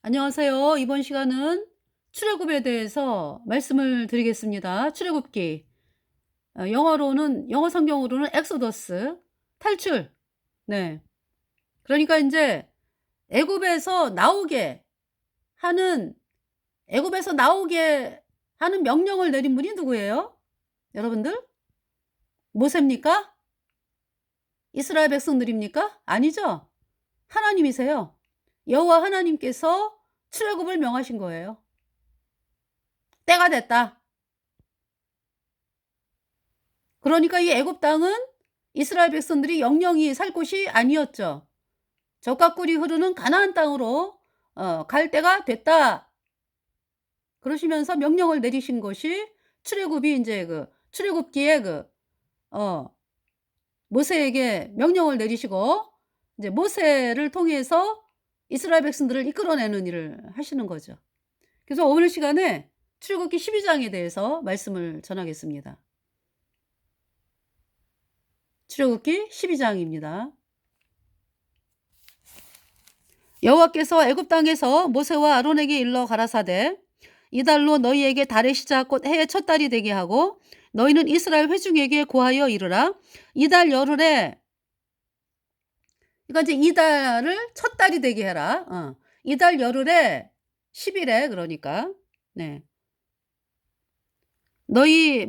안녕하세요. 이번 시간은 출애굽에 대해서 말씀을 드리겠습니다. 출애굽기. 영어 성경으로는 엑소더스, 탈출. 네. 그러니까 이제 애굽에서 나오게 하는 애굽에서 나오게 하는 명령을 내린 분이 누구예요? 여러분들? 모세입니까? 이스라엘 백성들입니까? 아니죠. 하나님이세요. 여호와 하나님께서 출애굽을 명하신 거예요. 때가 됐다. 그러니까 이 애굽 땅은 이스라엘 백성들이 영영이 살 곳이 아니었죠. 젖과 꿀이 흐르는 가나안 땅으로 갈 때가 됐다. 그러시면서 명령을 내리신 것이 출애굽이 인제 출애굽기에 어 모세에게 명령을 내리시고 이제 모세를 통해서 이스라엘 백성들을 이끌어내는 일을 하시는 거죠. 그래서 오늘 시간에 출애굽기 12 장에 대해서 말씀을 전하겠습니다. 출애굽기 12 장입니다. 여호와께서 애굽 땅에서 모세와 아론에게 일러 가라사대 이달로 너희에게 달의 시작 곧 해의 첫 달이 되게 하고 너희는 이스라엘 회중에게 고하여 이르라 이달 열흘에 그러니까 이제 이달을 첫 달이 되게 해라. 이달 열흘에 10일에 그러니까 네. 너희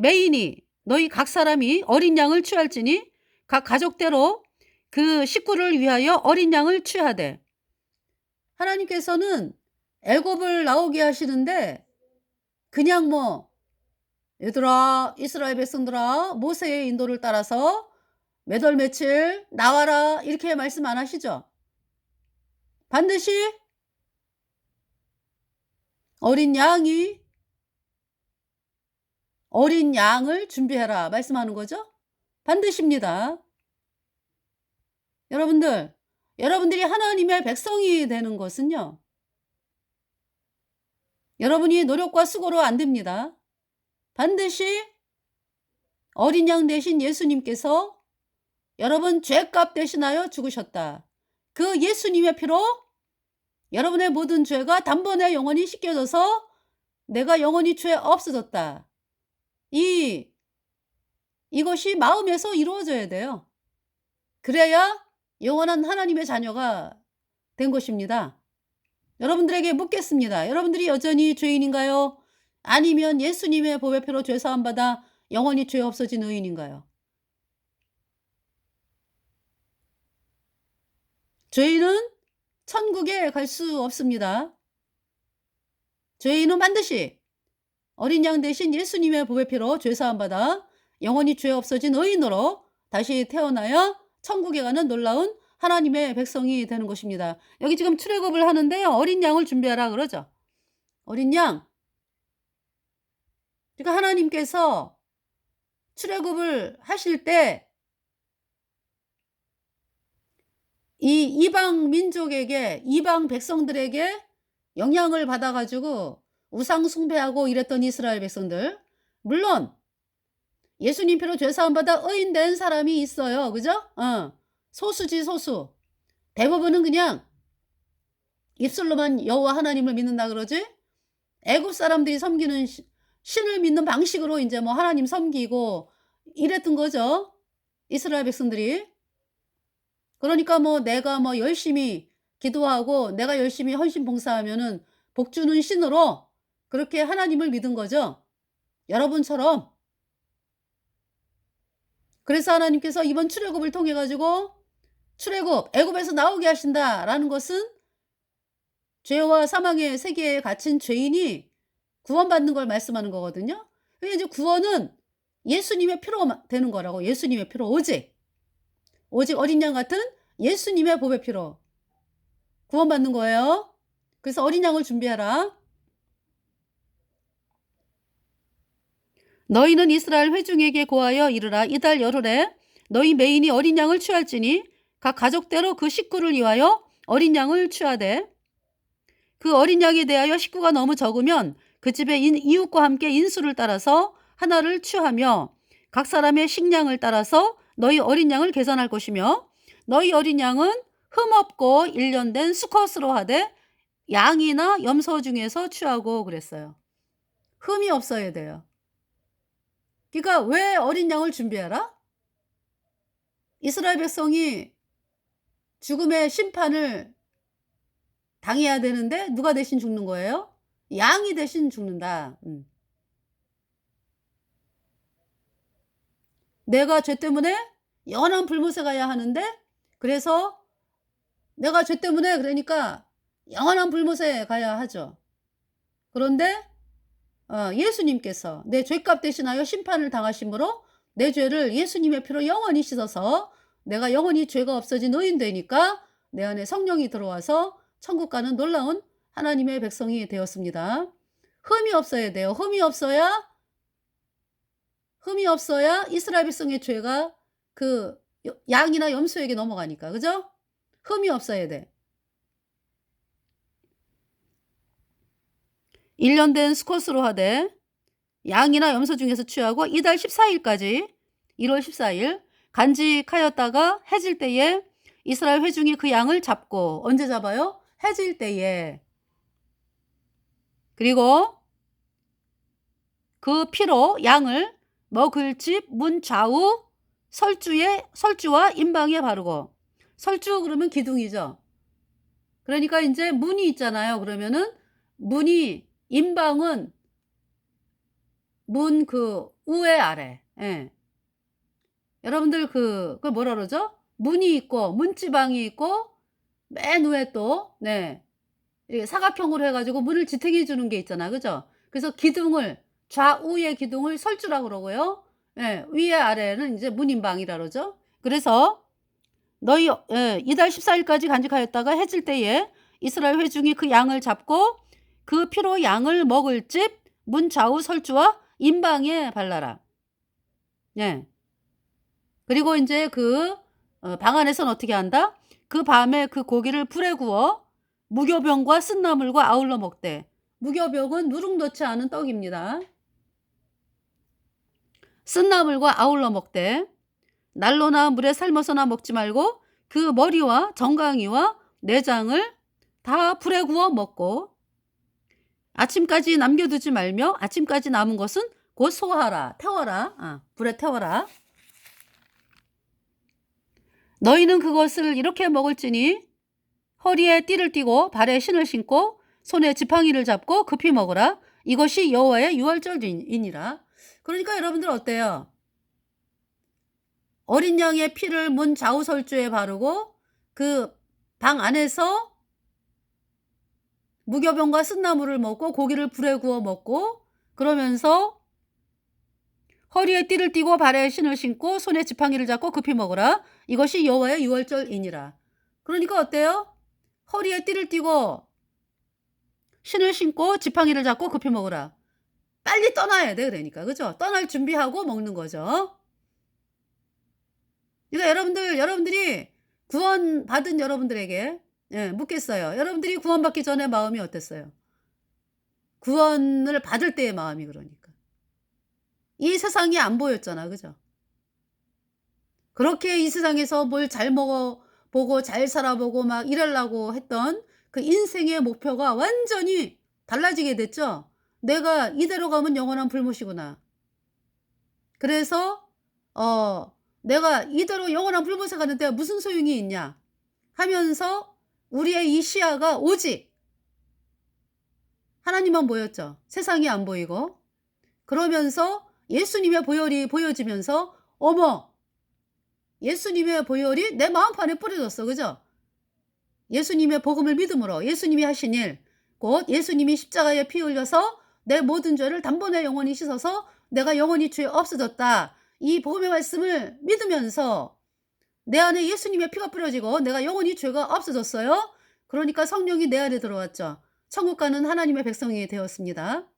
각 사람이 어린 양을 취할지니 각 가족대로 그 식구를 위하여 어린 양을 취하되 하나님께서는 애굽을 나오게 하시는데 그냥 "얘들아 이스라엘 백성들아 모세의 인도를 따라서 몇 월 며칠 나와라." 이렇게 말씀 안 하시죠. 반드시 어린 양이 "어린 양을 준비해라." 말씀하는 거죠. 반드시입니다. 여러분들이 하나님의 백성이 되는 것은요. 여러분이 노력과 수고로 안 됩니다. 반드시 어린 양 대신 예수님께서 여러분 죄값 대신하여 죽으셨다. 그 예수님의 피로 여러분의 모든 죄가 단번에 영원히 씻겨져서 내가 영원히 죄 없어졌다. 이것이 마음에서 이루어져야 돼요. 그래야 영원한 하나님의 자녀가 된 것입니다. 여러분들에게 묻겠습니다. 여러분들이 여전히 죄인인가요? 아니면 예수님의 보배 피로 죄 사함 받아 영원히 죄 없어진 의인인가요? 죄인은 천국에 갈 수 없습니다. 죄인은 반드시 어린 양 대신 예수님의 보배 피로 죄 사함 받아 영원히 죄 없어진 의인으로 다시 태어나야 천국에 가는 놀라운 하나님의 백성이 되는 것입니다. 여기 지금 출애굽을 하는데요. 어린 양을 준비하라 그러죠. 어린 양. 그러니까 하나님께서 출애굽을 하실 때 이 이방 민족에게 이방 백성들에게 영향을 받아 가지고 우상 숭배하고 이랬던 이스라엘 백성들. 물론 예수님 피로 죄 사함 받아 의인 된 사람이 있어요. 그죠? 소수지 소수. 대부분은 그냥 입술로만 여호와 하나님을 믿는다 그러지 애굽 사람들이 섬기는 신을 믿는 방식으로 인제 하나님 섬기고 이랬던 거죠, 이스라엘 백성들이. 그러니까 내가 열심히 기도하고 내가 열심히 헌신 봉사하면은 복 주는 신으로 그렇게 하나님을 믿은 거죠, 여러분처럼. 그래서 하나님께서 이번 출애굽을 통해 가지고 출애굽 애굽에서 나오게 하신다라는 것은 죄와 사망의 세계에 갇힌 죄인이 구원받는 걸 말씀하는 거거든요. 그게 이제 구원은 예수님의 피로 되는 거라고. 예수님의 피로 오직 어린 양 같은 예수님의 보배 피로 구원받는 거예요. 그래서 어린 양을 준비하라. 너희는 이스라엘 회중에게 고하여 이르라 이달 열흘에 너희 매인이 어린 양을 취할지니 각 가족대로 그 식구를 위하여 어린 양을 취하되 그 어린 양에 대하여 식구가 너무 적으면 그 집의 이웃과 함께 인수를 따라서 하나를 취하며 각 사람의 식량을 따라서 너희 어린 양을 계산할 것이며 너희 어린 양은 흠없고 일련된 수컷으로 하되 양이나 염소 중에서 취하고 그랬어요. 흠이 없어야 돼요. 그러니까 왜 어린 양을 준비하라? 이스라엘 백성이 죽음의 심판을 당해야 되는데 누가 대신 죽는 거예요? 양이 대신 죽는다. 내가 죄 때문에 영원한 불못에 가야 하는데, 그래서 내가 죄 때문에 그러니까 영원한 불못에 가야 하죠. 그런데 예수님께서 내 죄값 대신하여 심판을 당하심으로 내 죄를 예수님의 피로 영원히 씻어서 내가 영원히 죄가 없어진 의인 되니까 내 안에 성령이 들어와서 천국 가는 놀라운 하나님의 백성이 되었습니다. 흠이 없어야 돼요. 흠이 없어야 이스라엘 백성의 죄가 그 양이나 염소에게 넘어가니까. 그죠? 흠이 없어야 돼. 1년 된 수컷으로 하되 양이나 염소 중에서 취하고 이달 14일까지 1월 14일 간직하였다가 해질 때에 이스라엘 회중이 그 양을 잡고, 언제 잡아요? 해질 때에. 그리고 그 피로 양을 먹을 집 문 좌우 설주와 임방에 바르고, 설주 그러면 기둥이죠. 그러니까 이제 문이 있잖아요. 그러면은 문이, 임방은 문 그 우에 아래. 예. 여러분들 그 뭐라 그러죠? 문이 있고 문지방이 있고 맨 위에 또 이렇게 사각형으로 해가지고 문을 지탱해 주는 게 있잖아, 그죠? 그래서 기둥을, 좌우의 기둥을 설주라고 그러고요. 예, 위에 아래는 이제 문인방이라 그러죠. 그래서 너희 이달 14일까지 간직하였다가 해질 때에 이스라엘 회중이 그 양을 잡고 그 피로 양을 먹을 집 문 좌우 설주와 임방에 발라라. 예. 그리고 이제 그 방 안에서는 어떻게 한다? 그 밤에 그 고기를 불에 구워 무교병과 쓴나물과 아울러 먹되. 무교병은 누룩 넣지 않은 떡입니다. 쓴나물과 아울러 먹되 난로나 물에 삶아서나 먹지 말고 그 머리와 정강이와 내장을 다 불에 구워 먹고 아침까지 남겨두지 말며 아침까지 남은 것은 곧 소화하라. 태워라. 불에 태워라. 너희는 그것을 이렇게 먹을지니 허리에 띠를 띠고 발에 신을 신고 손에 지팡이를 잡고 급히 먹으라. 이것이 여호와의 유월절이니라. 그러니까 여러분들 어때요? 어린 양의 피를 문 좌우 설주에 바르고 그 방 안에서 무교병과 쓴나물을 먹고 고기를 불에 구워 먹고, 그러면서 허리에 띠를 띠고 발에 신을 신고 손에 지팡이를 잡고 급히 먹으라. 이것이 여호와의 유월절이니라. 그러니까 어때요? 허리에 띠를 띠고 신을 신고 지팡이를 잡고 급히 먹으라. 빨리 떠나야 돼. 그러니까. 그죠? 떠날 준비하고 먹는 거죠. 그러니까 여러분들이 구원받은 여러분들에게 묻겠어요. 여러분들이 구원받기 전에 마음이 어땠어요? 구원을 받을 때의 마음이, 그러니까. 이 세상이 안 보였잖아. 그죠? 그렇게 이 세상에서 뭘 잘 먹어보고 잘 살아보고 막 이러려고 했던 그 인생의 목표가 완전히 달라지게 됐죠. 내가 이대로 가면 영원한 불못이구나. 그래서 내가 이대로 영원한 불못에 가는데 무슨 소용이 있냐 하면서 우리의 이 시야가 오직 하나님만 보였죠. 세상이 안 보이고. 그러면서 예수님의 보혈이 보여지면서 어머, 예수님의 보혈이 내 마음판에 뿌려졌어. 그죠? 예수님의 복음을 믿음으로 예수님이 하신 일, 곧 예수님이 십자가에 피 흘려서 내 모든 죄를 단번에 영원히 씻어서 내가 영원히 죄 없어졌다. 이 복음의 말씀을 믿으면서 내 안에 예수님의 피가 뿌려지고 내가 영원히 죄가 없어졌어요. 그러니까 성령이 내 안에 들어왔죠. 천국 가는 하나님의 백성이 되었습니다.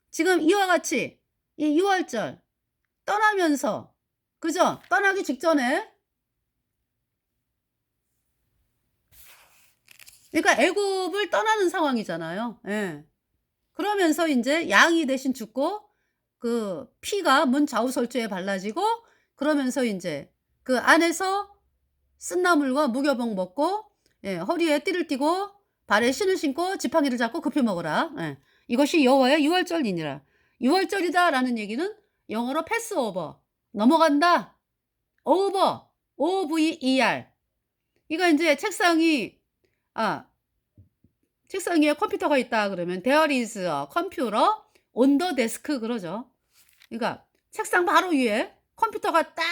지금 이와 같이 이 6월절 떠나면서, 그죠? 떠나기 직전에, 그러니까 애굽을 떠나는 상황이잖아요. 예. 그러면서 이제 양이 대신 죽고 그 피가 문 좌우 설주에 발라지고, 그러면서 이제 그 안에서 쓴나물과 무교병 먹고 허리에 띠를 띠고 발에 신을 신고 지팡이를 잡고 급히 먹어라. 예. 이것이 여호와의 유월절이니라. 유월절이다라는 얘기는 영어로 패스오버, 넘어간다. over, over. 이거 이제 책상 위에 컴퓨터가 있다 그러면 there is a computer on the desk 그러죠. 그러니까 책상 바로 위에 컴퓨터가 딱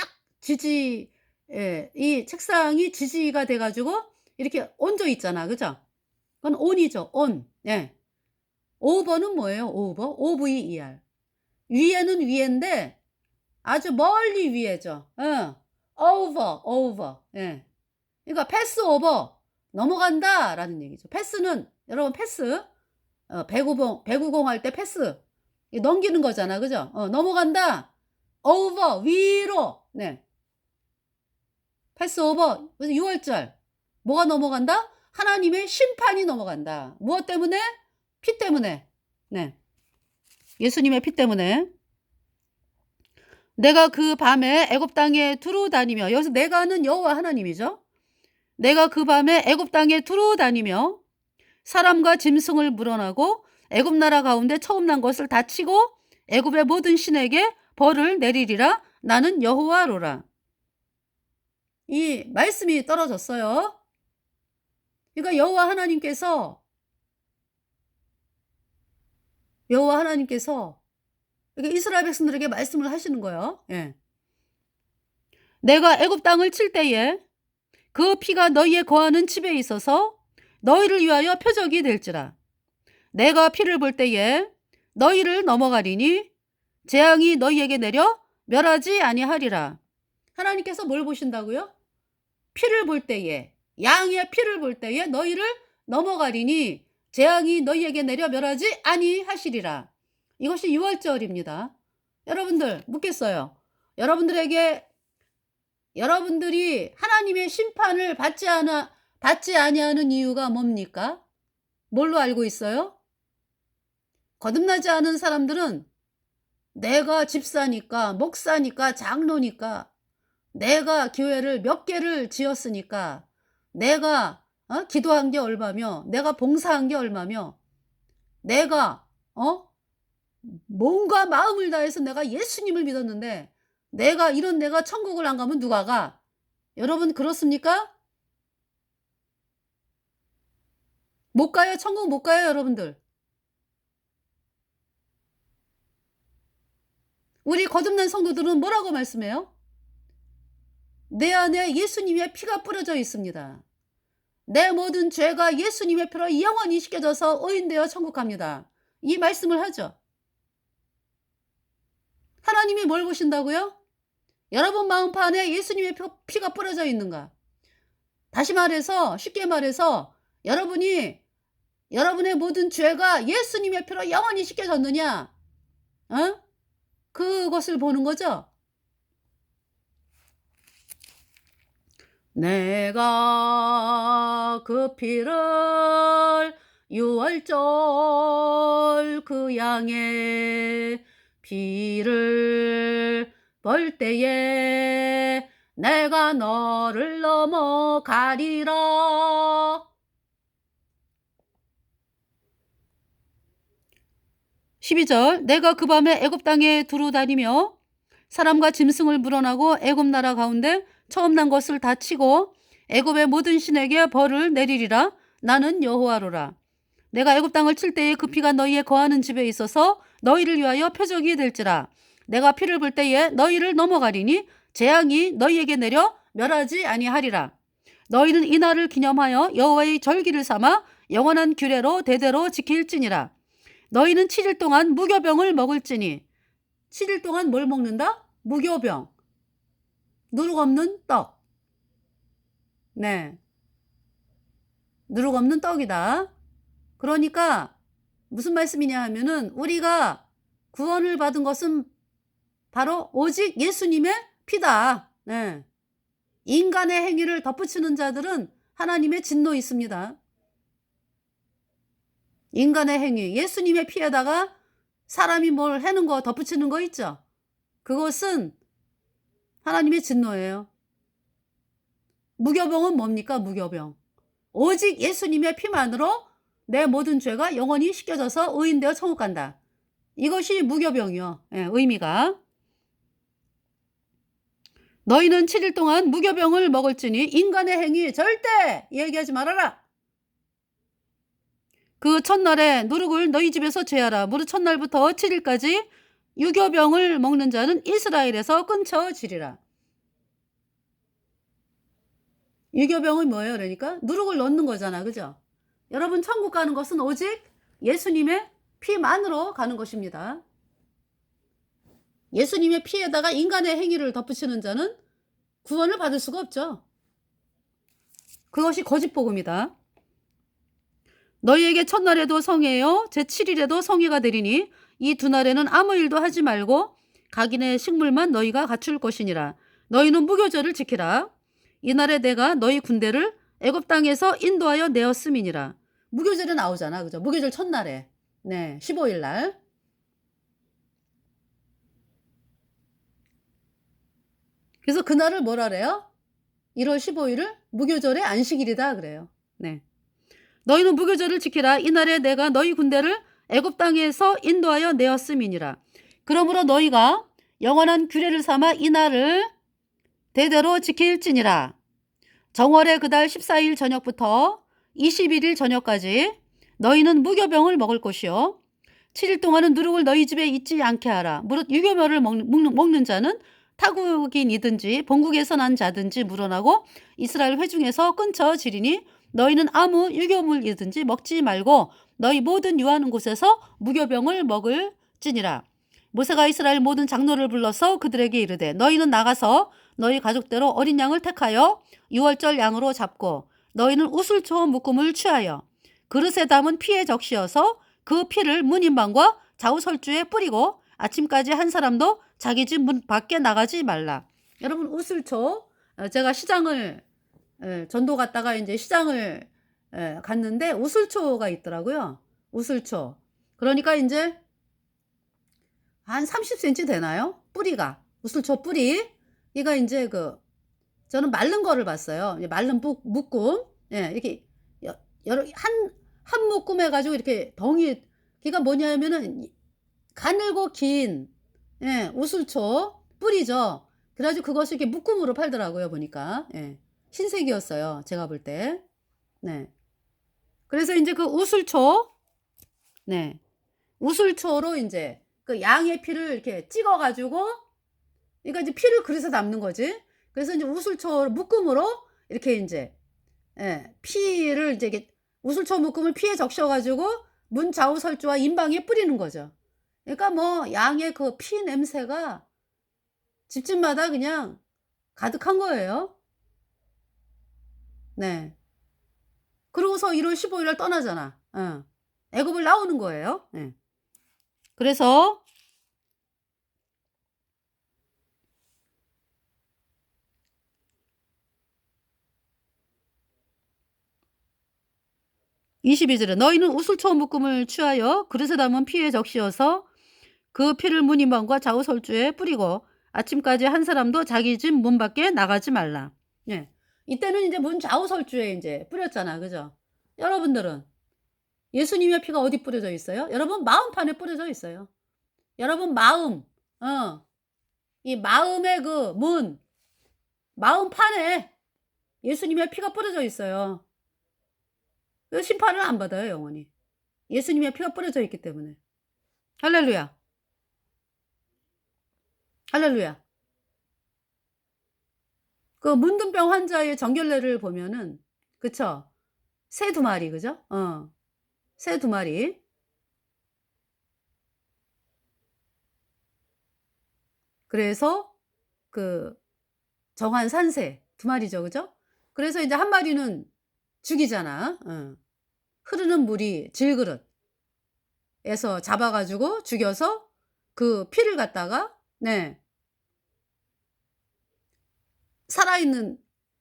이 책상이 지지가 돼 가지고 이렇게 얹어 있잖아. 그죠? 그건 on이죠. on. 예. over는 뭐예요? over. over. 위에는 위인데 아주 멀리 위에죠. over. 예. 그러니까 패스 오버, 넘어간다라는 얘기죠. 패스는 여러분 패스, 배구공 할 때 패스 넘기는 거잖아. 그죠? 넘어간다. over, 위로. 네. 패스 오버. 그래서 6월절 뭐가 넘어간다? 하나님의 심판이 넘어간다. 무엇 때문에? 피 때문에. 네. 예수님의 피 때문에. 내가 그 밤에 애굽 땅에 두루 다니며, 여기서 내가는 여호와 하나님이죠. 내가 그 밤에 애굽 땅에 두루 다니며 사람과 짐승을 물어나고 애굽 나라 가운데 처음 난 것을 다 치고 애굽의 모든 신에게 벌을 내리리라. 나는 여호와로라. 이 말씀이 떨어졌어요. 그러니까 여호와 하나님께서 이렇게 이스라엘 백성들에게 말씀을 하시는 거예요. 예. 내가 애굽 땅을 칠 때에 그 피가 너희의 거하는 집에 있어서 너희를 위하여 표적이 될지라. 내가 피를 볼 때에 너희를 넘어가리니 재앙이 너희에게 내려 멸하지 아니하리라. 하나님께서 뭘 보신다고요? 피를 볼 때에, 양의 피를 볼 때에 너희를 넘어가리니 재앙이 너희에게 내려 멸하지 아니하시리라. 이것이 유월절입니다. 여러분들 묻겠어요. 여러분들이 하나님의 심판을 받지 아니하는 이유가 뭡니까? 뭘로 알고 있어요? 거듭나지 않은 사람들은 내가 집사니까, 목사니까, 장로니까, 내가 교회를 몇 개를 지었으니까, 내가 기도한 게 얼마며, 내가 봉사한 게 얼마며, 내가 몸과 마음을 다해서 내가 예수님을 믿었는데 내가 천국을 안 가면 누가 가? 여러분 그렇습니까? 못 가요. 천국 못 가요, 여러분들. 우리 거듭난 성도들은 뭐라고 말씀해요? 내 안에 예수님의 피가 뿌려져 있습니다. 내 모든 죄가 예수님의 피로 영원히 씻겨져서 의인되어 천국 갑니다. 이 말씀을 하죠. 하나님이 뭘 보신다고요? 여러분 마음판에 예수님의 피가 뿌려져 있는가? 다시 말해서, 쉽게 말해서 여러분의 모든 죄가 예수님의 피로 영원히 씻겨졌느냐? 그것을 보는 거죠. 내가 그 피를 유월절 그 양의 피를 볼 때에 내가 너를 넘어가리라. 12절 내가 그 밤에 애굽 땅에 두루 다니며 사람과 짐승을 물어나고 애굽 나라 가운데 처음 난 것을 다 치고 애굽의 모든 신에게 벌을 내리리라. 나는 여호와로라. 내가 애굽 땅을 칠 때에 그 피가 너희의 거하는 집에 있어서 너희를 위하여 표적이 될지라. 내가 피를 볼 때에 너희를 넘어가리니 재앙이 너희에게 내려 멸하지 아니하리라. 너희는 이 날을 기념하여 여호와의 절기를 삼아 영원한 규례로 대대로 지킬지니라. 너희는 7일 동안 무교병을 먹을지니. 7일 동안 뭘 먹는다? 무교병. 누룩 없는 떡. 네. 누룩 없는 떡이다. 그러니까 무슨 말씀이냐 하면은 우리가 구원을 받은 것은 바로 오직 예수님의 피다. 네. 인간의 행위를 덧붙이는 자들은 하나님의 진노 있습니다. 인간의 행위, 예수님의 피에다가 사람이 뭘 해는 거 덧붙이는 거 있죠. 그것은 하나님의 진노예요. 무교병은 뭡니까? 무교병. 오직 예수님의 피만으로 내 모든 죄가 영원히 씻겨져서 의인되어 천국 간다. 이것이 무교병이요. 예, 의미가. 너희는 7일 동안 무교병을 먹을지니 인간의 행위 절대 얘기하지 말아라. 그 첫날에 누룩을 너희 집에서 제하라. 무릇 첫날부터 7일까지 유교병을 먹는 자는 이스라엘에서 끊쳐지리라. 유교병은 뭐예요? 그러니까 누룩을 넣는 거잖아. 그죠? 여러분 천국 가는 것은 오직 예수님의 피만으로 가는 것입니다. 예수님의 피에다가 인간의 행위를 덧붙이는 자는 구원을 받을 수가 없죠. 그것이 거짓 복음이다. 너희에게 첫날에도 성회요 제7일에도 성회가 되리니 이 두 날에는 아무 일도 하지 말고 각인의 식물만 너희가 갖출 것이니라. 너희는 무교절을 지키라. 이날에 내가 너희 군대를 애굽 땅에서 인도하여 내었음이니라. 무교절에 나오잖아. 그죠? 무교절 첫날에. 네, 15일 날. 그래서 그날을 뭐라 그래요? 1월 15일을 무교절의 안식일이다 그래요. 네. 너희는 무교절을 지키라. 이날에 내가 너희 군대를 애굽 땅에서 인도하여 내었음이니라. 그러므로 너희가 영원한 규례를 삼아 이날을 대대로 지킬지니라. 정월의 그달 14일 저녁부터 21일 저녁까지 너희는 무교병을 먹을 것이요 7일 동안은 누룩을 너희 집에 있지 않게 하라. 무릇 유교병을 먹는 자는 타국인이든지 본국에서 난 자든지 물어나고 이스라엘 회중에서 끊쳐지리니 너희는 아무 유교물이든지 먹지 말고 너희 모든 유하는 곳에서 무교병을 먹을지니라. 모세가 이스라엘 모든 장로를 불러서 그들에게 이르되 너희는 나가서 너희 가족대로 어린 양을 택하여 유월절 양으로 잡고 너희는 우슬초 묶음을 취하여 그릇에 담은 피에 적시어서 그 피를 문인방과 좌우설주에 뿌리고 아침까지 한 사람도 자기 집 문 밖에 나가지 말라. 여러분 우슬초 제가 시장을 전도 갔다가 이제 시장을 갔는데 우슬초가 있더라고요. 우슬초. 그러니까 이제 한 30cm 되나요? 뿌리가. 우슬초 뿌리. 이가 이제 저는 마른 거를 봤어요. 마른 묶음. 예, 이렇게 여러 한 묶음 해가지고 이렇게 덩이. 그러니까 뭐냐면은 가늘고 긴 우슬초 뿌리죠. 그래가지고 그것을 이렇게 묶음으로 팔더라고요. 보니까. 예. 흰색이었어요. 제가 볼 때. 네. 그래서 이제 그 우슬초, 네. 우슬초로 이제 그 양의 피를 이렇게 찍어가지고, 그러니까 이제 피를 그래서 담는 거지. 그래서 이제 우슬초 묶음으로 이렇게 이제, 피를 이제 이렇게 우슬초 묶음을 피에 적셔가지고 문 좌우 설주와 인방에 뿌리는 거죠. 그러니까 뭐 양의 그 피 냄새가 집집마다 그냥 가득한 거예요. 네. 그러고서 1월 15일 날 떠나잖아. 애굽을 나오는 거예요. 네. 그래서 22절에 너희는 우슬초 묶음을 취하여 그릇에 담은 피에 적시어서 그 피를 문인방과 좌우 설주에 뿌리고 아침까지 한 사람도 자기 집 문 밖에 나가지 말라. 예. 이때는 이제 문 좌우 설주에 이제 뿌렸잖아. 그죠? 여러분들은 예수님의 피가 어디 뿌려져 있어요? 여러분 마음판에 뿌려져 있어요. 여러분 마음, 이 마음의 그 마음판에 예수님의 피가 뿌려져 있어요. 그 심판을 안 받아요, 영원히. 예수님의 피가 뿌려져 있기 때문에. 할렐루야. 할렐루야. 그 문둥병 환자의 정결례를 보면은, 그쵸? 새 2마리, 그죠? 새 2마리. 그래서 그 정한 산새 2마리죠, 그죠? 그래서 이제 1마리는 죽이잖아. 흐르는 물이 질그릇에서 잡아가지고 죽여서 그 피를 갖다가, 네.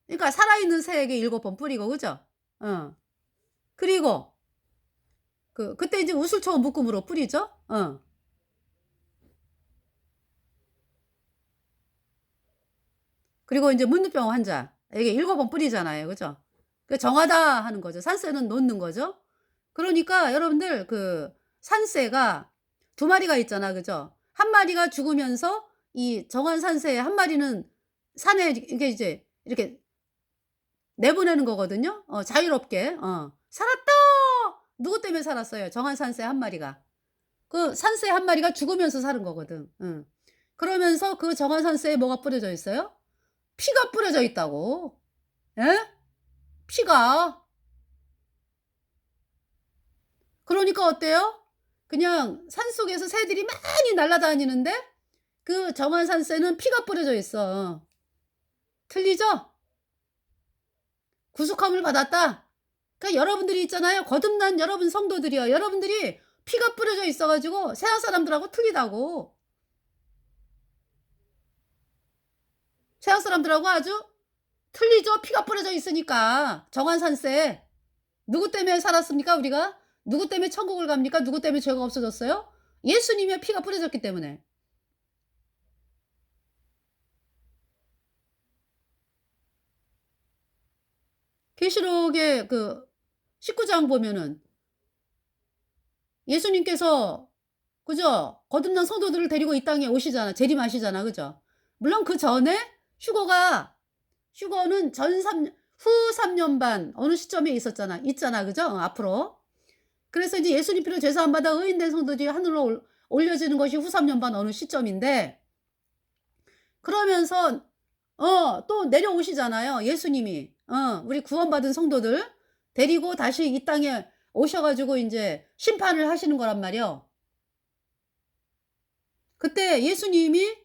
그러니까 살아있는 새에게 7번 뿌리고, 그죠? 그리고, 그때 이제 우슬초 묶음으로 뿌리죠? 그리고 이제 문둥병 환자에게 7번 뿌리잖아요. 그죠? 그 정하다 하는 거죠. 산새는 놓는 거죠. 그러니까 여러분들 그 산새가 두 마리가 있잖아. 그죠? 한 마리가 죽으면서 이 정한 산새 한 마리는 산에 이게 이제 이렇게 내보내는 거거든요. 자유롭게. "살았다." 누구 때문에 살았어요? 정한 산새 한 마리가. 그 산새 한 마리가 죽으면서 사는 거거든. 응. 그러면서 그 정한 산새에 뭐가 뿌려져 있어요? 피가 뿌려져 있다고. 예? 피가. 그러니까 어때요? 그냥 산속에서 새들이 많이 날아다니는데 그 정한 산새는 피가 뿌려져 있어. 틀리죠? 구속함을 받았다. 그러니까 여러분들이 있잖아요. 거듭난 여러분 성도들이요. 여러분들이 피가 뿌려져 있어 가지고 세상 사람들하고 틀리다고. 세상 사람들하고 아주 틀리죠. 피가 뿌려져 있으니까. 정한 산새. 누구 때문에 살았습니까 우리가? 누구 때문에 천국을 갑니까? 누구 때문에 죄가 없어졌어요? 예수님의 피가 뿌려졌기 때문에. 계시록의 그 19장 보면은 예수님께서 그죠? 거듭난 성도들을 데리고 이 땅에 오시잖아. 재림하시잖아. 그죠? 물론 그전에 휴거는 전 3후 3년 반 어느 시점에 있잖아. 그죠? 앞으로. 그래서 이제 예수님 피로 죄 사함 받아 의인된 성도들이 하늘로 올려지는 것이 후 3년 반 어느 시점인데 그러면서 또 내려오시잖아요. 예수님이. 우리 구원받은 성도들 데리고 다시 이 땅에 오셔 가지고 인제 심판을 하시는 거란 말이요. 그때 예수님이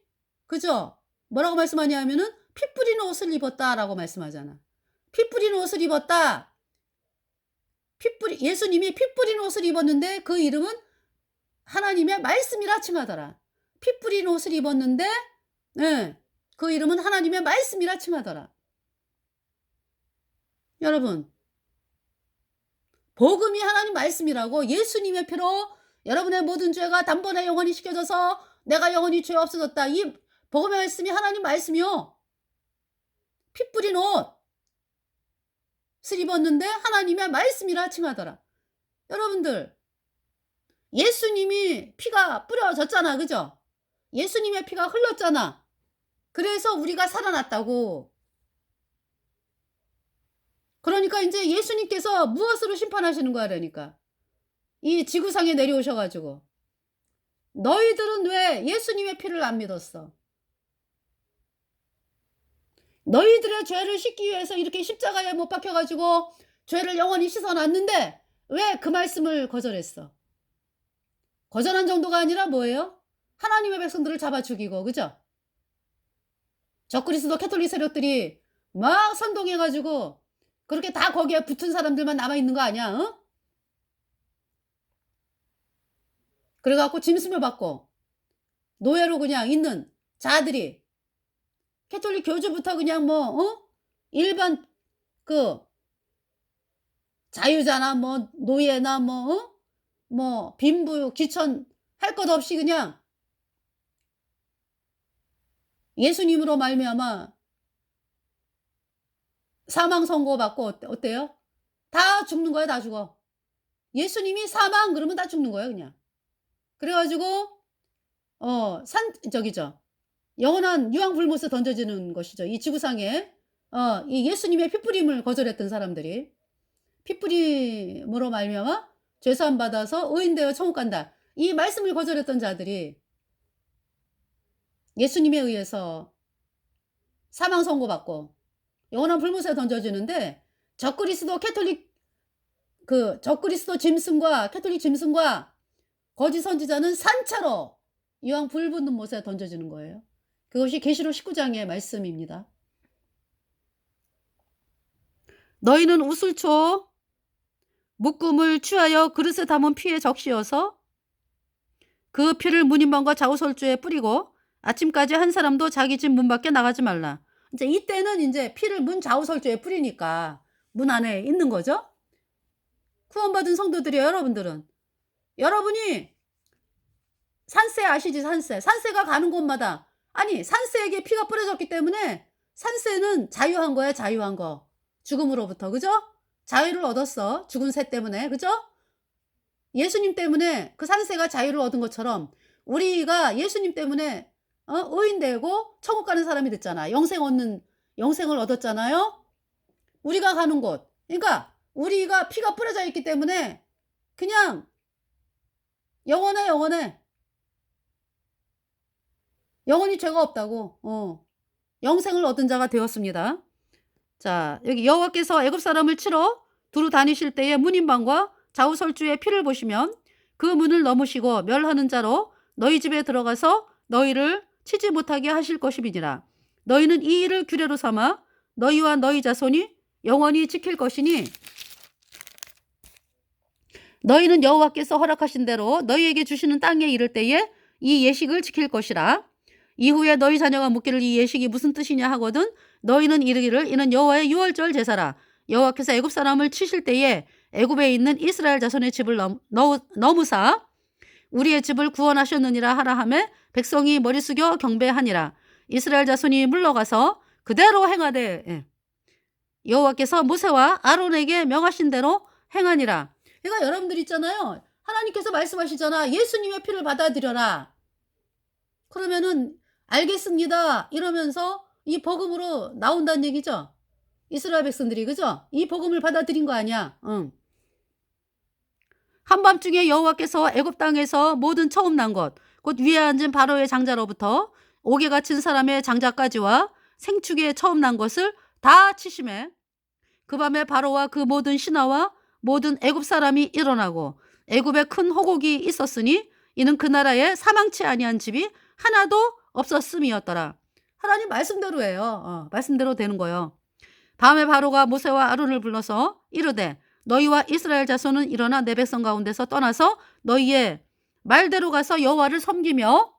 그죠? 뭐라고 말씀하냐면은 "피 뿌리는 옷을 입었다."라고 말씀하잖아. "피 뿌리는 옷을 입었다." 예수님이 피 뿌리는 옷을 입었는데 그 이름은 하나님의 말씀이라 칭하더라. 피 뿌리는 옷을 입었는데 예. 그 이름은 하나님의 말씀이라 칭하더라. 여러분 복음이 하나님 말씀이라고 예수님의 피로 여러분의 모든 죄가 단번에 영원히 씻겨져서 내가 영원히 죄 없어졌다. 이 복음의 말씀이 하나님 말씀이요. 피 뿌린 옷을 입었는데 하나님의 말씀이라 칭하더라. 여러분들 예수님이 피가 뿌려졌잖아. 그죠? 예수님의 피가 흘렀잖아. 그래서 우리가 살아났다고. 그러니까 인제 예수님께서 무엇으로 심판하시는 거야 그러니까. 이 지구상에 내려오셔 가지고 "너희들은 왜 예수님의 피를 안 믿었어? 너희들의 죄를 씻기 위해서 이렇게 십자가에 못 박혀 가지고 죄를 영원히 씻어 놨는데 왜 그 말씀을 거절했어?" 거절한 정도가 아니라 뭐예요? 하나님의 백성들을 잡아 죽이고 그죠? 적그리스도 캐톨릭 세력들이 막 선동해 가지고 그렇게 다 거기에 붙은 사람들만 남아 있는 거 아니야? 그래 갖고 짐승을 받고 노예로 그냥 있는 자들이 캐톨릭 교주부터 그냥 일반 그 자유자나 노예나 빈부 귀천 할 것 없이 그냥 예수님으로 말미암아 사망 선고받고 어때요? 다 죽는 거야. 다 죽어. 예수님이 사망 그러면 다 죽는 거예요 그냥. 그래 가지고 산 저기죠. 영원한 유황불못에 던져지는 것이죠. 이 지구상에 이 예수님의 피뿌림을 거절했던 사람들이 피뿌림으로 말미암아 죄 사함 받아서 의인 되어 천국 간다. 이 말씀을 거절했던 자들이 예수님에 의해서 사망 선고받고 영원한 불못에 던져지는데 적그리스도 짐승과 캐톨릭 짐승과 거짓 선지자는 산채로 이왕 불붙는 못에 던져지는 거예요. 그것이 계시록 19장의 말씀입니다. 너희는 우슬초 묶음을 취하여 그릇에 담은 피에 적시어서 그 피를 문인방과 좌우설주에 뿌리고 아침까지 한 사람도 자기 집 문 밖에 나가지 말라. 이제 이때는 이제 피를 문 좌우설주에 뿌리니까 문 안에 있는 거죠. 구원받은 성도들이에요. 여러분이 산새 아시지? 산새가 가는 곳마다 아니 산새에게 피가 뿌려졌기 때문에 산새는 자유한 거야. 자유한 거. 죽음으로부터. 그죠? 자유를 얻었어. 죽은 새 때문에. 그죠? 예수님 때문에 그 산새가 자유를 얻은 것처럼 우리가 예수님 때문에 의인 되고 천국 가는 사람이 됐잖아. 영생을 얻었잖아요. 우리가 가는 곳. 그러니까 우리가 피가 뿌려져 있기 때문에 그냥 영원해, 영원해. 영원히 죄가 없다고. 영생을 얻은 자가 되었습니다. 자, 여기 여호와께서 애굽 사람을 치러 두루 다니실 때에 문인방과 좌우설주의 피를 보시면 그 문을 넘으시고 멸하는 자로 너희 집에 들어가서 너희를 치지 못하게 하실 것임이니라. 너희는 이 일을 규례로 삼아 너희와 너희 자손이 영원히 지킬 것이니 너희는 여호와께서 허락하신 대로 너희에게 주시는 땅에 이를 때에 이 예식을 지킬 것이라. 이후에 너희 자녀가 묻기를 이 예식이 무슨 뜻이냐 하거든 너희는 이르기를 이는 여호와의 유월절 제사라. 여호와께서 애굽 사람을 치실 때에 애굽에 있는 이스라엘 자손의 집을 넘으사 우리의 집을 구원하셨느니라 하라 하매 백성이 머리 숙여 경배하니라. 이스라엘 자손이 물러가서 그대로 행하되 여호와께서 모세와 아론에게 명하신 대로 행하니라. 그러니까 여러분들 있잖아요. 하나님께서 말씀하시잖아. 예수님의 피를 받아들여라. 그러면은 알겠습니다. 이러면서 이 복음으로 나온다는 얘기죠. 이스라엘 백성들이. 그죠? 이 복음을 받아들인 거 아니야. 응. 한밤중에 여호와께서 애굽 땅에서 모든 처음 난 것, 곧 위에 앉은 바로의 장자로부터 옥에 갇힌 사람의 장자까지와 생축에 처음 난 것을 다 치심해. 그 밤에 바로와 그 모든 신하와 모든 애굽 사람이 일어나고 애굽에 큰 호곡이 있었으니 이는 그 나라에 사망치 아니한 집이 하나도 없었음이었더라. 하나님 말씀대로예요. 말씀대로 되는 거예요. 밤에 바로가 모세와 아론을 불러서 이르되 너희와 이스라엘 자손은 일어나 내 백성 가운데서 떠나서 너희의 말대로 가서 여호와를 섬기며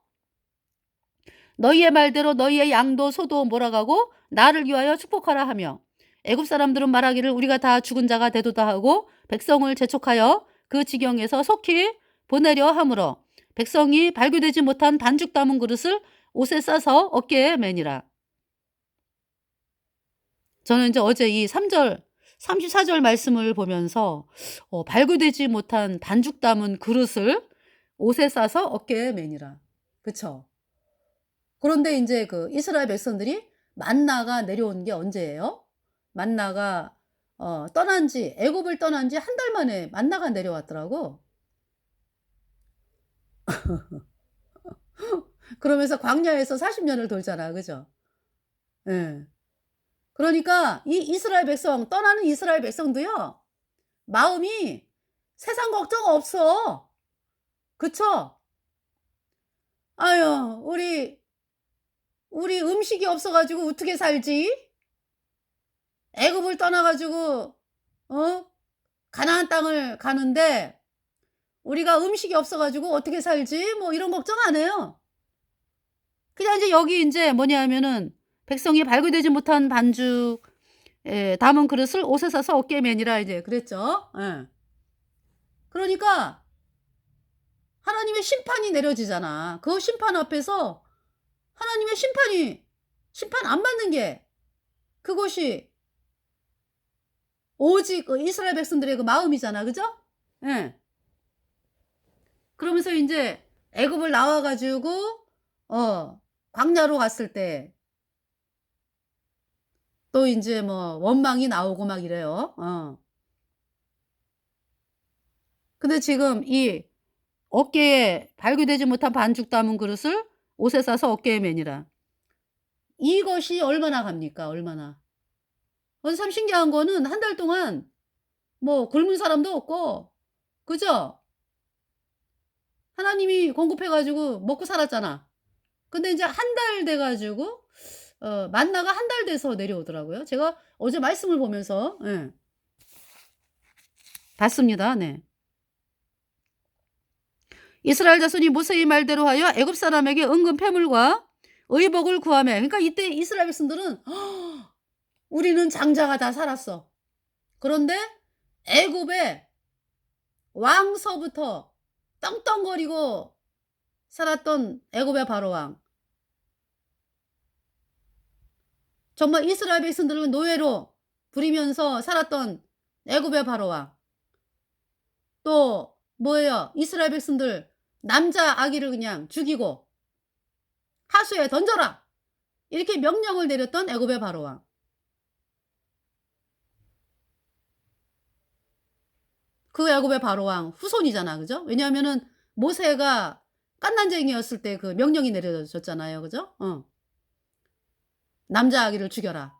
너희의 말대로 너희의 양도 소도 몰아가고 나를 위하여 축복하라 하며 애굽 사람들은 말하기를 우리가 다 죽은 자가 되도다 하고 백성을 재촉하여 그 지경에서 속히 보내려 하므로 백성이 발교되지 못한 반죽 담은 그릇을 옷에 싸서 어깨에 매니라. 저는 이제 어제 이 3절 34절 말씀을 보면서 발교되지 못한 반죽 담은 그릇을 옷에 싸서 어깨에 매니라. 그쵸? 그런데 이제 그 이스라엘 백성들이 만나가 내려온 게 언제예요? 만나가 떠난 지 애굽을 떠난 지 한 달 만에 만나가 내려왔더라고. 그러면서 광야에서 40년을 돌잖아. 그죠? 예. 그러니까 이 이스라엘 백성 떠나는 이스라엘 백성도요. 마음이 세상 걱정 없어. 그쵸? 아유, 우리 음식이 없어 가지고 어떻게 살지? 애굽을 떠나 가지고 가나안 땅을 가는데 우리가 음식이 없어 가지고 어떻게 살지? 뭐 이런 걱정 안 해요. 그냥 이제 여기 인제 뭐냐면은 백성이 발교되지 못한 반죽 담은 그릇을 옷에 싸서 어깨에 매니라 이제 그랬죠. 예. 그러니까 하나님의 심판이 내려지잖아. 그 심판 앞에서 하나님의 심판 안 받는 게 그것이 오직 그 이스라엘 백성들의 그 마음이잖아. 그죠? 예. 그러면서 인제 애굽을 나와 가지고 광야로 갔을 때 또 인제 뭐 원망이 나오고 막 이래요. 근데 지금 이 어깨에 발교되지 못한 반죽 담은 그릇을 옷에 싸서 어깨에 매니라. 이것이 얼마나 갑니까? 얼마나. 참 신기한 거는 한 달 동안 뭐 굶은 사람도 없고 그죠? 하나님이 공급해 가지고 먹고 살았잖아. 근데 인제 한 달 돼 가지고 만나가 한 달 돼서 내려오더라고요. 제가 어제 말씀을 보면서 봤습니다. 네. 이스라엘 자손이 모세의 말대로 하여 애굽 사람에게 은근 패물과 의복을 구하매. 그러니까 이때 이스라엘 백성들은 우리는 장자가 다 살았어. 그런데 애굽에 왕서부터 떵떵거리고 살았던 애굽의 바로 왕. 정말 이스라엘 백성들을 노예로 부리면서 살았던 애굽의 바로왕, 또 뭐예요? 이스라엘 백성들 남자 아기를 그냥 죽이고 하수에 던져라, 이렇게 명령을 내렸던 애굽의 바로왕. 그 애굽의 바로왕 후손이잖아. 그죠? 왜냐하면은 모세가 갓난쟁이였을 때 그 명령이 내려졌잖아요. 그죠? 남자 아기를 죽여라.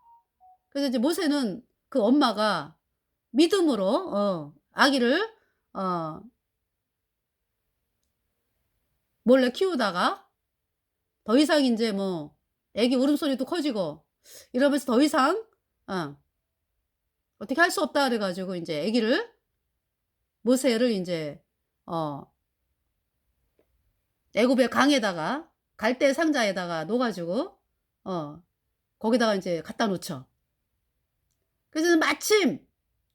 그래서 이제 모세는 그 엄마가 믿음으로 아기를 어 몰래 키우다가 더 이상 인제 뭐 애기 울음소리도 커지고 이러면서 더 이상 어 어떻게 할 수 없다 그래 가지고 인제 애기를, 모세를 인제 어 애굽의 강에다가 갈대 상자에다가 놓아 가지고 어 거기다가 인제 갖다 놓죠. 그래서 마침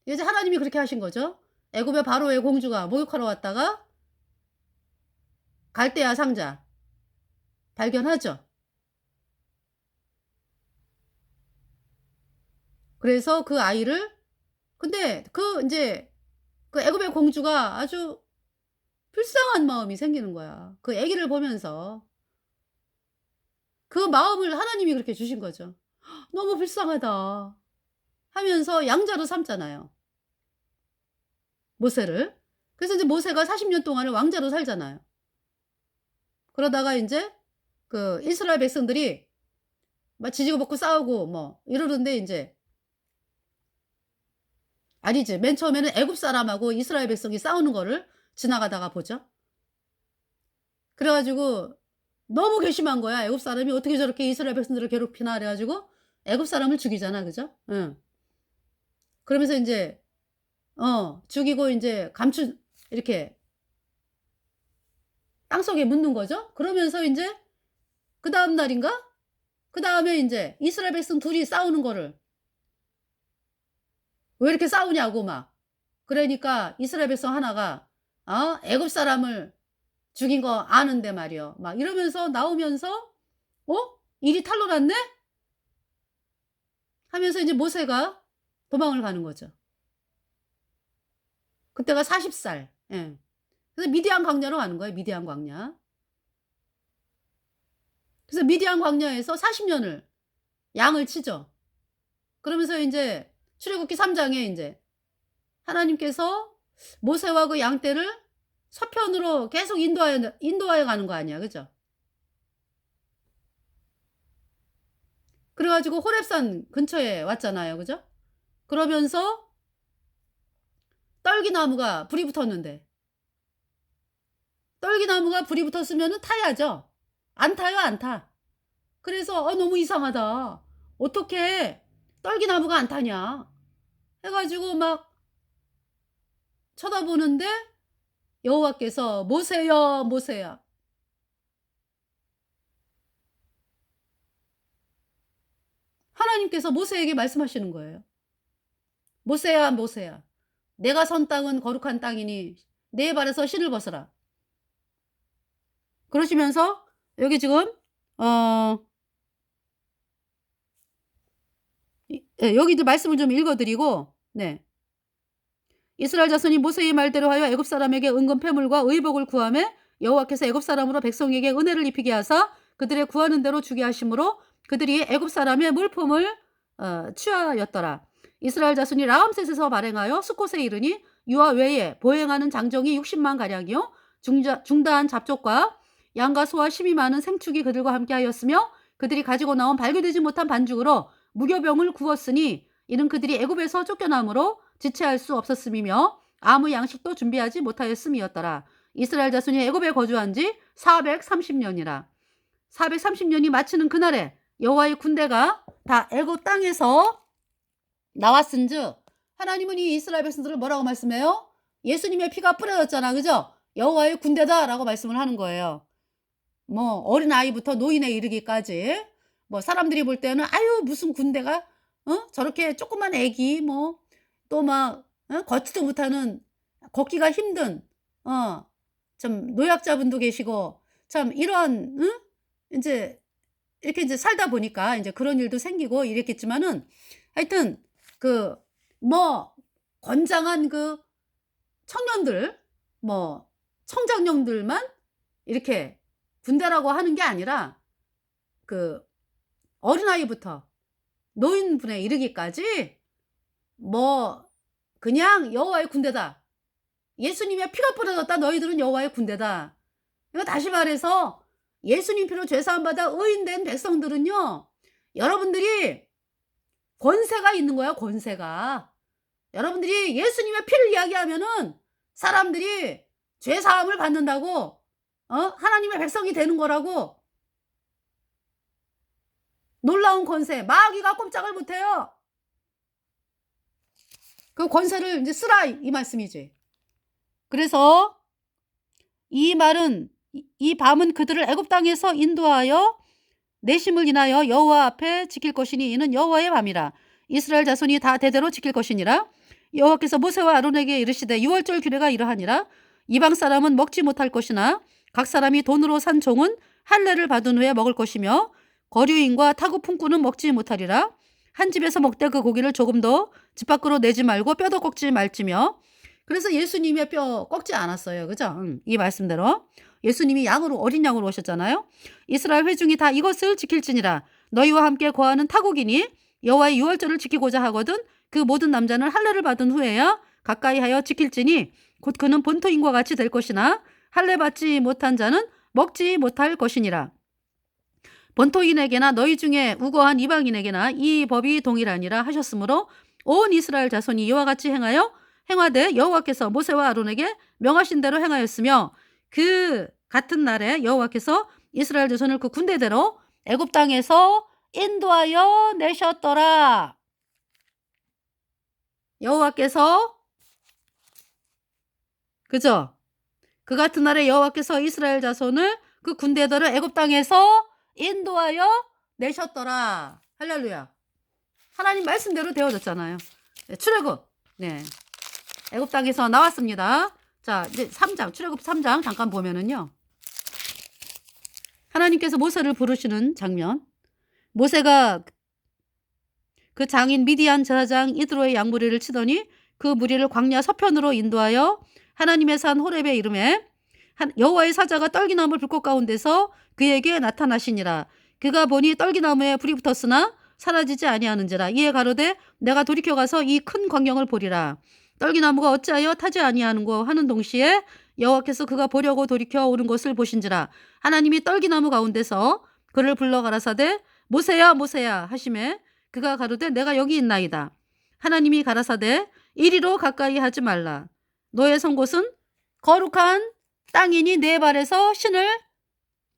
이제 하나님이 그렇게 하신 거죠. 애굽의 바로의 공주가 목욕하러 왔다가 갈대아 상자 발견하죠. 그래서 그 아이를, 근데 그 인제 그 애굽의 공주가 아주 불쌍한 마음이 생기는 거야, 그 애기를 보면서. 그 마음을 하나님이 그렇게 주신 거죠. "너무 불쌍하다." 하면서 양자로 삼잖아요, 모세를. 그래서 이제 모세가 40년 동안을 왕자로 살잖아요. 그러다가 인제 그 이스라엘 백성들이 막 지지고 볶고 싸우고 뭐 이러는데 인제, 아니지, 맨 처음에는 애굽 사람하고 이스라엘 백성이 싸우는 거를 지나가다가 보죠. 그래 가지고 너무 괘씸한 거야. 애굽 사람이 어떻게 저렇게 이스라엘 백성들을 괴롭히나 그래 가지고 애굽 사람을 죽이잖아. 그죠? 응. 그러면서 인제 죽이고 인제 감추 이렇게 땅속에 묻는 거죠. 그러면서 인제 그다음 날인가? 그다음에 인제 이스라엘 백성 둘이 싸우는 거를 "왜 이렇게 싸우냐."고 막. 그러니까 이스라엘 백성 하나가 "애굽 사람을 죽인 거 아는데 말이여." 막 이러면서 나오면서 '어? 일이 탄로 났네?' 하면서 이제 모세가 도망을 가는 거죠. 그때가 40 살. 예. 그래서 미디안 광야로 가는 거예요, 미디안 광야. 그래서 미디안 광야에서 40 년을 양을 치죠. 그러면서 인제 출애굽기 3 장에 인제 하나님께서 모세와 그 양떼를 서편으로 계속 인도하여 가는 거 아니야. 그죠? 그래 가지고 호렙산 근처에 왔잖아요. 그죠? 그러면서 떨기나무가 불이 붙었는데, 떨기나무가 불이 붙었으면은 타야죠. 안 타요, 안 타. 그래서 너무 이상하다. 어떻게 떨기나무가 안 타냐." 해 가지고 막 쳐다보는데 여호와께서 "모세야, 모세야." 하나님께서 모세에게 말씀하시는 거예요. "모세야, 모세야. 내가 선 땅은 거룩한 땅이니 내 발에서 신을 벗어라." 그러시면서 여기 지금 어 여기 이제 말씀을 좀 읽어 드리고, 네. 이스라엘 자손이 모세의 말대로 하여 애굽 사람에게 은금 패물과 의복을 구하매 여호와께서 애굽 사람으로 백성에게 은혜를 입히게 하사 그들의 구하는 대로 주게 하심으로 그들이 애굽 사람의 물품을 취하였더라. 이스라엘 자손이 라암셋에서 발행하여 수콧에 이르니 유아 외에 보행하는 장정이 60만 가량이요 중다한 잡족과 양과 소와 심이 많은 생축이 그들과 함께하였으며 그들이 가지고 나온 발교되지 못한 반죽으로 무교병을 구웠으니 이는 그들이 애굽에서 쫓겨남으로 지체할 수 없었음이며 아무 양식도 준비하지 못하였음이었더라. 이스라엘 자손이 애굽에 거주한 지 430년이라. 430년이 마치는 그날에 여호와의 군대가 다 애굽 땅에서 나왔은즉, 하나님은 이 이스라엘 백성들을 뭐라고 말씀해요? 예수님의 피가 뿌려졌잖아. 그죠? 여호와의 군대다라고 말씀을 하는 거예요. 뭐 어린아이부터 노인에 이르기까지 뭐 사람들이 볼 때는 '아유 무슨 군대가 저렇게 조그만 애기 뭐 또 막 걷지도 못하는, 걷기가 힘든 좀 노약자분도 계시고 참 이런 인제 이렇게 인제 살다 보니까 인제 그런 일도 생기고 이랬겠지만은, 하여튼 그 뭐 건장한 그 청년들, 뭐 청장년들만 이렇게 군대라고 하는 게 아니라 그 어린아이부터 노인분에 이르기까지 뭐 그냥 여호와의 군대다. 예수님의 피가 뿌려졌다. 너희들은 여호와의 군대다. 이거 다시 말해서 예수님 피로 죄 사함 받아 의인된 백성들은요, 여러분들이 권세가 있는 거야, 권세가. 여러분들이 예수님의 피를 이야기하면은 사람들이 죄 사함을 받는다고, 하나님의 백성이 되는 거라고. 놀라운 권세. 마귀가 꼼짝을 못 해요. 그 권세를 이제 쓰라 이 말씀이지. 그래서 이 말은 이 밤은 그들을 애굽 땅에서 인도하여 내심을 인하여 여호와 앞에 지킬 것이니 이는 여호와의 밤이라. 이스라엘 자손이 다 대대로 지킬 것이니라. 여호와께서 모세와 아론에게 이르시되 유월절 규례가 이러하니라. 이방 사람은 먹지 못할 것이나 각 사람이 돈으로 산 종은 할례를 받은 후에 먹을 것이며 거류인과 타고 품꾼은 먹지 못하리라. 한 집에서 먹되 그 고기를 조금도 집 밖으로 내지 말고 뼈도 꺾지 말지며. 그래서 예수님의 뼈 꺾지 않았어요. 그죠? 이 말씀대로 예수님이 양으로, 어린 양으로 오셨잖아요. 이스라엘 회중이 다 이것을 지킬지니라. 너희와 함께 거하는 타국이니 여호와의 유월절을 지키고자 하거든 그 모든 남자는 할례를 받은 후에야 가까이 하여 지킬지니 곧 그는 본토인과 같이 될 것이나 할례 받지 못한 자는 먹지 못할 것이니라. 본토인에게나 너희 중에 우거한 이방인에게나 이 법이 동일하니라 하셨으므로 온 이스라엘 자손이 이와 같이 행하되 여호와께서 모세와 아론에게 명하신 대로 행하였으며 그 같은 날에 여호와께서 이스라엘 자손을 그 군대대로 애굽 땅에서 인도하여 내셨더라. 여호와께서, 그죠? 그 같은 날에 여호와께서 이스라엘 자손을 그 군대대로 애굽 땅에서 인도하여 내셨더라. 할렐루야. 하나님 말씀대로 되어졌잖아요. 네, 출애굽. 네. 애굽 땅에서 나왔습니다. 자, 이제 3장, 출애굽 3장 잠깐 보면은요. 하나님께서 모세를 부르시는 장면. 모세가 그 장인 미디안 제사장 이드로의 양무리를 치더니 그 무리를 광야 서편으로 인도하여 하나님의 산 호렙에 이르매 여호와의 사자가 떨기나무 불꽃 가운데서 그에게 나타나시니라. 그가 보니 떨기나무에 불이 붙었으나 사라지지 아니하는지라. 이에 가로되 내가 돌이켜 가서 이 큰 광경을 보리라. 떨기나무가 어찌하여 타지 아니하는고 하는 동시에 여호와께서 그가 보려고 돌이켜 오는 것을 보신지라. 하나님이 떨기나무 가운데서 그를 불러 가라사대 모세야 모세야 하시매 그가 가로되 내가 여기 있나이다. 하나님이 가라사대 이리로 가까이 하지 말라. 너의 선 곳은 거룩한 땅이니 내 발에서 신을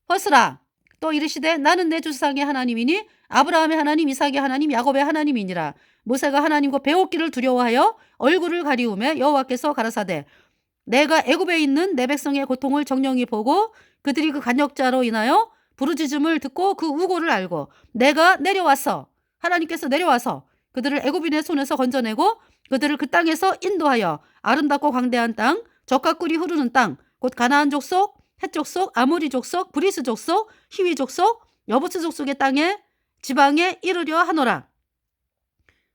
벗으라. 또 이르시되 나는 내 조상의 하나님이니 아브라함의 하나님, 이삭의 하나님, 야곱의 하나님이니라. 모세가 하나님과 배웠기를 두려워하여 얼굴을 가리우매 여호와께서 가라사대 내가 애굽에 있는 내 백성의 고통을 정령히 보고 그들이 그 간역자로 인하여 부르짖음을 듣고 그 우고를 알고 내가 내려와서, 하나님께서 내려와서 그들을 애굽인의 손에서 건져내고 그들을 그 땅에서 인도하여 아름답고 광대한 땅, 젖과 꿀이 흐르는 땅, 곧 가나안 족속, 헷 족속, 아모리 족속, 브리스 족속, 히위 족속, 여부스 족속의 땅에 지방에 이르려 하노라.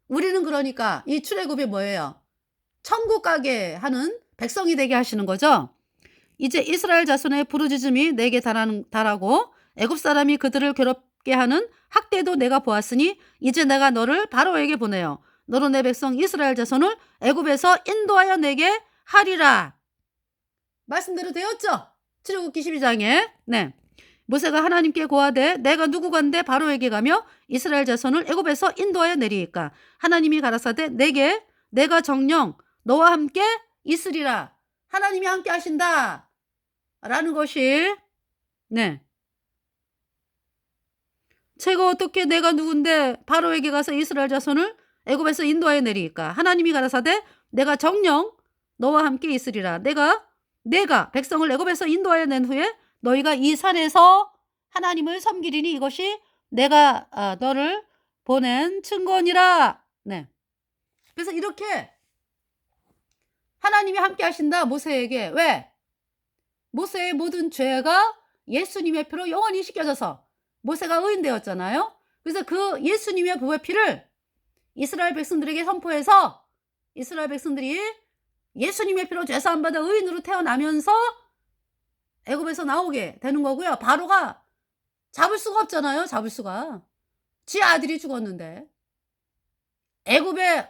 우리는 그러니까 이 출애굽이 뭐예요? 천국 가게 하는 백성이 되게 하시는 거죠. 이제 이스라엘 자손의 부르짖음이 내게 달하고 애굽 사람이 그들을 괴롭게 하는 학대도 내가 보았으니 이제 내가 너를 바로에게 보내어 너로 내 백성 이스라엘 자손을 애굽에서 인도하여 내게 하리라. 말씀대로 되었죠? 출애굽기 12장에. 네. 모세가 하나님께 고하되 내가 누구간데 바로에게 가며 이스라엘 자손을 애굽에서 인도하여 내리이까. 하나님이 가라사대 내가 정녕 너와 함께 있으리라. 하나님이 함께 하신다 라는 것이, 네, 제가 어떻게 내가 누군데 바로에게 가서 이스라엘 자손을 애굽에서 인도하여 내리이까. 하나님이 가라사대 내가 정녕 너와 함께 있으리라. 내가 백성을 애굽에서 인도하여 낸 후에 너희가 이 산에서 하나님을 섬기리니 이것이 내가 너를 보낸 증거니라. 네. 그래서 이렇게 하나님이 함께 하신다 모세에게. 왜? 모세의 모든 죄가 예수님의 피로 영원히 씻겨져서 모세가 의인되었잖아요. 그래서 그 예수님의 보혈 피를 이스라엘 백성들에게 선포해서 이스라엘 백성들이 예수님의 피로 죄사함 받아 의인으로 태어나면서 애굽에서 나오게 되는 거고요. 바로가 잡을 수가 없잖아요, 잡을 수가. 지 아들이 죽었는데. 애굽에